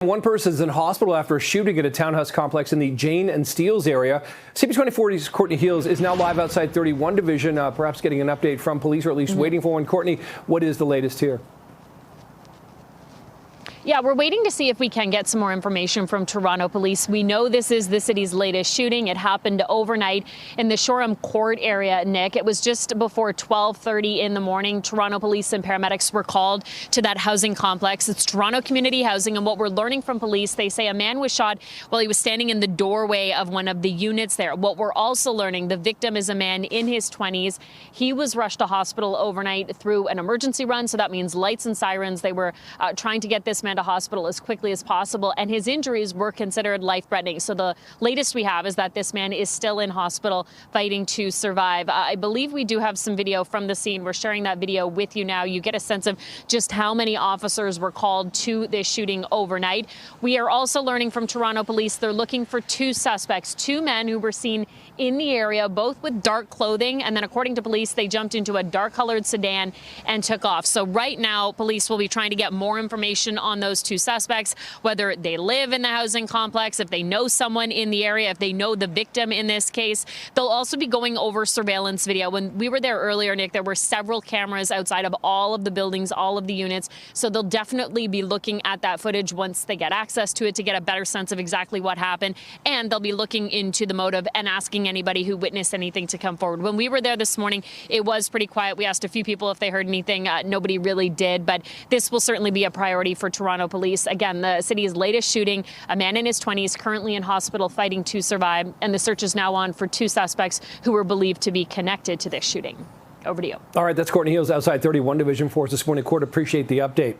One person is in hospital after a shooting at a townhouse complex in the Jane and Steeles area. CP24's Courtney Heels is now live outside 31 Division, perhaps getting an update from police, or at least waiting for one. Courtney, what is the latest here? Yeah, we're waiting to see if we can get some more information from Toronto police. We know this is the city's latest shooting. It happened overnight in the Shoreham Court area, Nick. It was just before 12:30 in the morning. Toronto police and paramedics were called to that housing complex. It's Toronto Community Housing, and what we're learning from police, they say a man was shot while he was standing in the doorway of one of the units there. What we're also learning, the victim is a man in his 20s. He was rushed to hospital overnight through an emergency run, so that means lights and sirens. They were trying to get this man to hospital as quickly as possible, and his injuries were considered life-threatening. So the latest we have is that this man is still in hospital fighting to survive. I believe we do have some video from the scene. We're sharing that video with you now. You get a sense of just how many officers were called to this shooting overnight. We are also learning from Toronto police they're looking for two suspects, two men who were seen in the area, both with dark clothing, and then according to police, they jumped into a dark-colored sedan and took off. So right now, police will be trying to get more information on those two suspects, whether they live in the housing complex, if they know someone in the area, if they know the victim in this case. They'll also be going over surveillance video. When we were there earlier, Nick, there were several cameras outside of all of the buildings, all of the units. So they'll definitely be looking at that footage once they get access to it to get a better sense of exactly what happened. And they'll be looking into the motive and asking anybody who witnessed anything to come forward. When we were there this morning, it was pretty quiet. We asked a few people if they heard anything. Nobody really did, but this will certainly be a priority for Toronto police. Again, the city's latest shooting, a man in his 20s currently in hospital fighting to survive, and the search is now on for two suspects who were believed to be connected to this shooting. Over to you. All right, that's Courtney Heels outside 31 Division for us this morning. Court, appreciate the update.